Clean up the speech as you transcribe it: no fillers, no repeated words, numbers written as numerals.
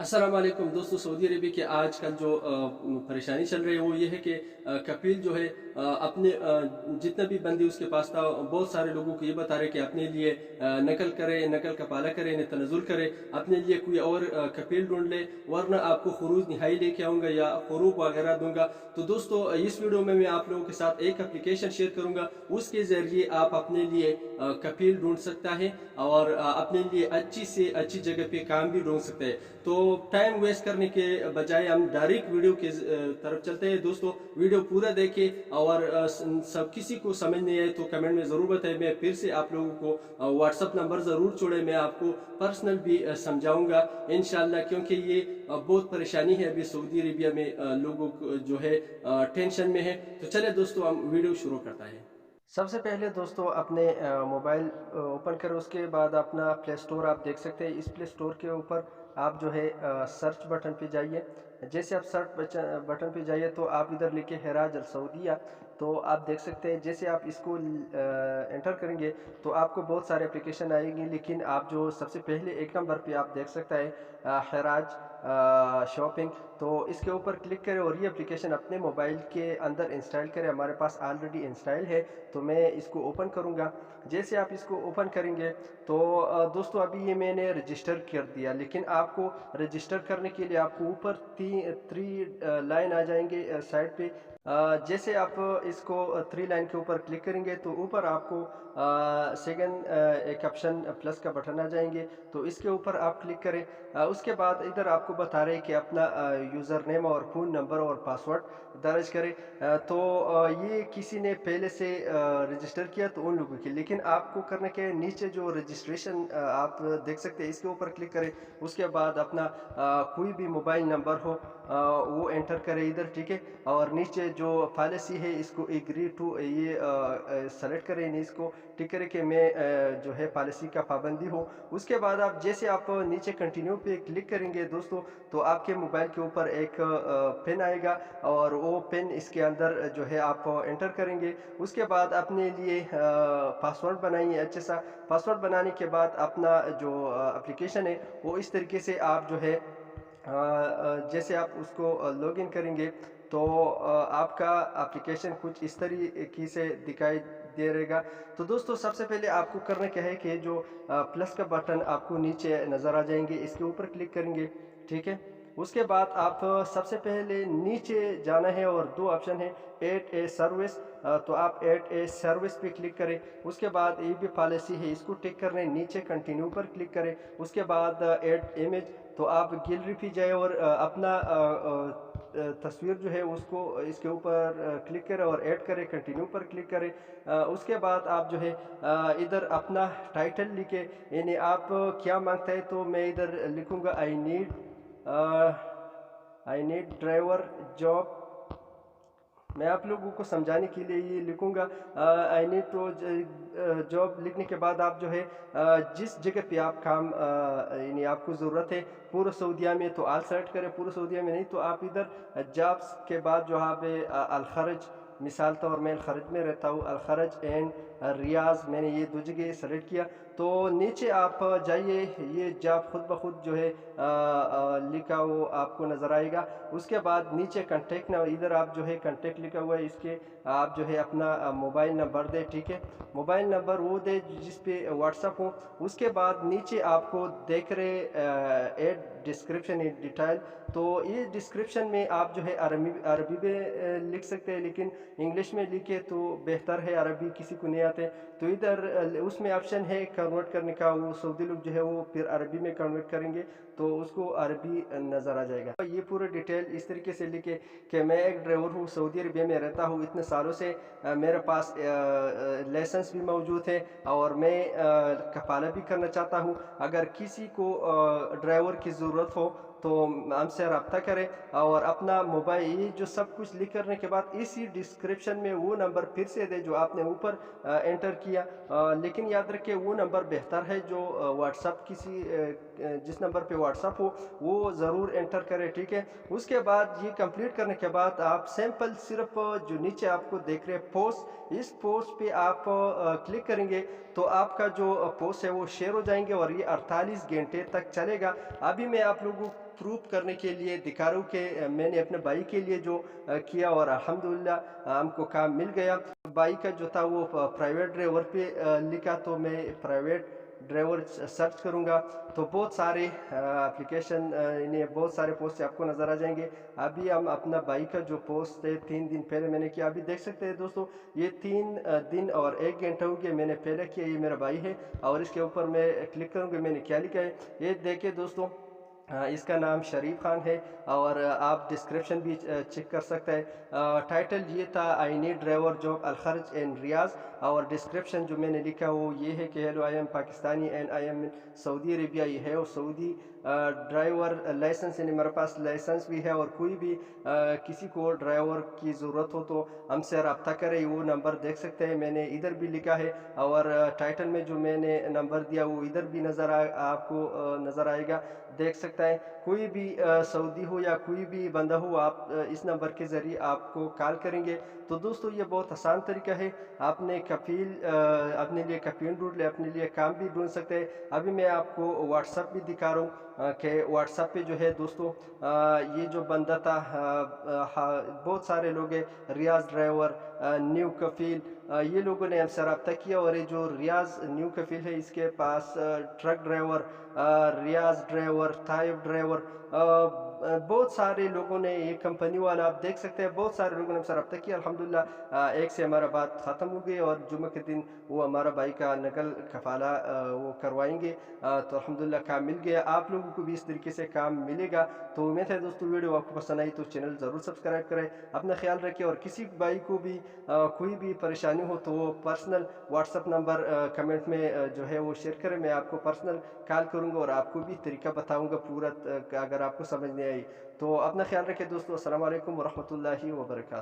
अस्सलाम वालेकुम दोस्तों। सऊदी अरबिया के आजकल जो परेशानी चल रही है वो ये है कि कपिल जो है अपने जितना भी बंदी उसके पास था बहुत सारे लोगों को ये बता रहे कि अपने लिए नकल करे, नकल का पाला करे, तनजुल करे, अपने लिए कोई और कपिल ढूंढ ले वरना आपको खरूज निहाई लेके आऊँगा या खरूब वगैरह दूंगा। तो दोस्तों इस वीडियो में मैं आप लोगों के साथ एक एप्लीकेशन शेयर करूँगा, उसके ज़रिए आप अपने लिए कपिल ढूंढ सकता है और अपने लिए अच्छी से अच्छी जगह पे काम भी ढूंढ सकते हैं। तो टाइम वेस्ट करने के बजाय हम डायरेक्ट वीडियो के तरफ चलते हैं। दोस्तों वीडियो पूरा देखें और सब किसी को समझ नहीं आए तो कमेंट में ज़रूर बताएं। मैं फिर से आप लोगों को व्हाट्सअप नंबर ज़रूर छोड़े, मैं आपको पर्सनल भी समझाऊंगा इंशाल्लाह, क्योंकि ये बहुत परेशानी है अभी सऊदी अरेबिया में, लोगों को जो है टेंशन में है। तो चले दोस्तों हम वीडियो शुरू करता है। सबसे पहले दोस्तों अपने मोबाइल ओपन करें, उसके बाद अपना प्ले स्टोर आप देख सकते हैं। इस प्ले स्टोर के ऊपर आप जो है सर्च बटन पे जाइए। जैसे आप सर्च बटन पे जाइए तो आप इधर लिखे हेराज अल सऊदिया, तो आप देख सकते हैं। जैसे आप इसको एंटर करेंगे तो आपको बहुत सारे एप्लीकेशन आएंगे, लेकिन आप जो सबसे पहले एक नंबर पे आप देख सकता है हेराज शॉपिंग, तो इसके ऊपर क्लिक करें और ये एप्लीकेशन अपने मोबाइल के अंदर इंस्टॉल करें। हमारे पास ऑलरेडी इंस्टॉल है तो मैं इसको ओपन करूंगा। जैसे आप इसको ओपन करेंगे तो दोस्तों अभी ये मैंने रजिस्टर कर दिया, लेकिन आपको रजिस्टर करने के लिए आपको ऊपर थ्री लाइन आ जाएंगे साइड पे। जैसे आप इसको थ्री लाइन के ऊपर क्लिक करेंगे तो ऊपर आपको सेकंड एक ऑप्शन प्लस का बटन आ जाएंगे, तो इसके ऊपर आप क्लिक करें। उसके बाद इधर आपको बता रहे हैं कि अपना यूज़र नेम और फ़ोन नंबर और पासवर्ड दर्ज करें। तो ये किसी ने पहले से रजिस्टर किया तो उन लोगों के, लेकिन आपको करने के नीचे जो रजिस्ट्रेशन आप देख सकते हैं इसके ऊपर क्लिक करें। उसके बाद अपना कोई भी मोबाइल नंबर हो वो एंटर करें इधर, ठीक है। और नीचे जो पॉलिसी है इसको एग्री टू ये सेलेक्ट करें, इसको टिक करें कि मैं जो है पॉलिसी का पाबंदी हूँ। उसके बाद आप जैसे आप नीचे कंटिन्यू पे क्लिक करेंगे दोस्तों तो आपके मोबाइल के ऊपर एक पिन आएगा और वो पिन इसके अंदर जो है आप एंटर करेंगे। उसके बाद अपने लिए पासवर्ड बनाइए, अच्छे सा पासवर्ड बनाने के बाद अपना जो एप्लीकेशन है वो इस तरीके से आप जो है जैसे आप उसको लॉगिन करेंगे तो आपका एप्लीकेशन कुछ इस तरीके से दिखाई दे रहेगा। तो दोस्तों सबसे पहले आपको करना क्या है कि जो प्लस का बटन आपको नीचे नज़र आ जाएंगे इसके ऊपर क्लिक करेंगे, ठीक है। उसके बाद आप सबसे पहले नीचे जाना है और दो ऑप्शन है ऐड ए सर्विस, तो आप ऐड ए सर्विस पे क्लिक करें। उसके बाद ये भी पॉलिसी है इसको टिक करने, नीचे कंटिन्यू पर क्लिक करें। उसके बाद ऐड इमेज, तो आप गैलरी पे जाए और अपना तस्वीर जो है उसको इसके ऊपर क्लिक करें और ऐड करें, कंटिन्यू पर क्लिक करें। उसके बाद आप जो है इधर अपना टाइटल लिखे, यानी आप क्या मांगता है, तो मैं इधर लिखूंगा आई नीड ड्राइवर जॉब। मैं आप लोगों को समझाने के लिए ये लिखूंगा आई नीड टू जॉब। लिखने के बाद आप जो है जिस जगह पे आप काम यानी आपको ज़रूरत है पूरा सऊदीया में तो आल सेलेक्ट करें, पूरा सऊदीया में नहीं तो आप इधर जॉब्स के बाद जो यहाँ पे अलखरज, मिसाल तौर मैं अलखरज में रहता हूँ, अलखरज एंड रियाज मैंने ये दो जगह सेलेक्ट किया। तो नीचे आप जाइए, ये जॉब खुद ब खुद जो है लिखा वो आपको नज़र आएगा। उसके बाद नीचे कंटेक्ट ना, इधर आप जो है कंटेक्ट लिखा हुआ है, इसके आप जो है अपना मोबाइल नंबर दे, ठीक है। मोबाइल नंबर वो दे जिस पे व्हाट्सअप हो। उसके बाद नीचे आपको देख रहे एड डिस्क्रिप्शन इन डिटेल, तो ये डिस्क्रिप्शन में आप जो है अरबी अरबी में लिख सकते हैं, लेकिन इंग्लिश में लिखे तो बेहतर है, अरबी किसी को नहीं आते तो इधर उसमें ऑप्शन है कन्वर्ट करने का। वो सऊदी लोग जो है वो फिर अरबी में कन्वर्ट करेंगे तो उसको अरबी नज़र आ जाएगा। ये पूरे डिटेल इस तरीके से लिखे कि मैं एक ड्राइवर हूँ, सऊदी अरबिया में रहता हूँ इतने सालों से, मेरे पास लाइसेंस भी मौजूद है और मैं कफाला भी करना चाहता हूँ। अगर किसी को ड्राइवर की ज़रूरत हो तो हमसे रब्ता करें और अपना मोबाइल, ये जो सब कुछ लिख करने के बाद इसी डिस्क्रिप्शन में वो नंबर फिर से दे जो आपने ऊपर एंटर किया। लेकिन याद रखें वो नंबर बेहतर है जो व्हाट्सअप किसी जिस नंबर पे व्हाट्सअप हो वो ज़रूर एंटर करें, ठीक है। उसके बाद ये कंप्लीट करने के बाद आप सिंपल सिर्फ जो नीचे आपको देख रहे हैं पोस्ट, इस पोस्ट पे आप क्लिक करेंगे तो आपका जो पोस्ट है वो शेयर हो जाएंगे और ये 48 घंटे तक चलेगा। अभी मैं आप लोगों को प्रूफ करने के लिए दिखा रहा हूँ कि मैंने अपने भाई के लिए जो किया और अल्हम्दुलिल्लाह हमको काम मिल गया। भाई का जो था वो प्राइवेट ड्राइवर पे लिखा, तो मैं प्राइवेट ड्राइवर सर्च करूंगा तो बहुत सारे एप्लीकेशन इन्हें बहुत सारे पोस्ट आपको नज़र आ जाएंगे। अभी हम अपना बाइक का जो पोस्ट है 3 दिन पहले मैंने किया, अभी देख सकते हैं दोस्तों ये 3 दिन और 1 घंटा हो गया मैंने पहले किया। ये मेरा भाई है और इसके ऊपर मैं क्लिक करूँगा, मैंने क्या लिखा है ये देखिए दोस्तों। इसका नाम शरीफ खान है और आप डिस्क्रिप्शन भी चेक कर सकते हैं। टाइटल ये था आई नीड ड्राइवर जॉब अलखर्ज इन रियाज, और डिस्क्रिप्शन जो मैंने लिखा वो ये है कि hello I am Pakistani and I am in Saudi Arabia. ये है और सऊदी ड्राइवर लाइसेंस, यानी मेरे पास लाइसेंस भी है और कोई भी किसी को ड्राइवर की ज़रूरत हो तो हमसे रब्ता करें। वो नंबर देख सकते हैं मैंने इधर भी लिखा है और टाइटल में जो मैंने नंबर दिया वो इधर भी आपको नज़र आएगा, देख सकता है। कोई भी सऊदी हो या कोई भी बंदा हो आप इस नंबर के ज़रिए आपको कॉल करेंगे। तो दोस्तों ये बहुत आसान तरीका है, आपने कफील अपने लिए कफील ढूंढ ले, अपने लिए काम भी ढूंढ सकते हैं। अभी मैं आपको व्हाट्सअप भी दिखा रहा हूँ कि व्हाट्सअप पे जो है दोस्तों ये जो बंदा था बहुत सारे लोग हैं, रियाज ड्राइवर, न्यू कफील, ये लोगों ने हमसे रब्ता किया और ये जो रियाज न्यू कफील है इसके पास ट्रक ड्राइवर, रियाज ड्राइवर, ताइब ड्राइवर, बहुत सारे लोगों ने, ये कंपनी वाला आप देख सकते हैं बहुत सारे लोगों ने हमसे रब्ता किया। अल्हम्दुलिल्लाह एक से हमारा बात ख़त्म हो गई और जुम्मे के दिन वो हमारा भाई का नकल कफ़ाला वो करवाएंगे। तो अल्हम्दुलिल्लाह काम मिल गया, आप लोगों को भी इस तरीके से काम मिलेगा। तो उम्मीद है दोस्तों वीडियो आपको पसंद आई तो चैनल ज़रूर सब्सक्राइब करें, अपना ख्याल रखें और किसी भाई को भी कोई भी परेशानी हो तो वो पर्सनल व्हाट्सअप नंबर कमेंट में जो है वो शेयर करें, मैं आपको पर्सनल कॉल करूँगा और आपको भी तरीका बताऊँगा पूरा, अगर आपको समझ नहीं आई तो। अपना ख्याल रखें दोस्तों, अस्सलाम वालेकुम वरहमतुल्लाहि वबरकातुहू।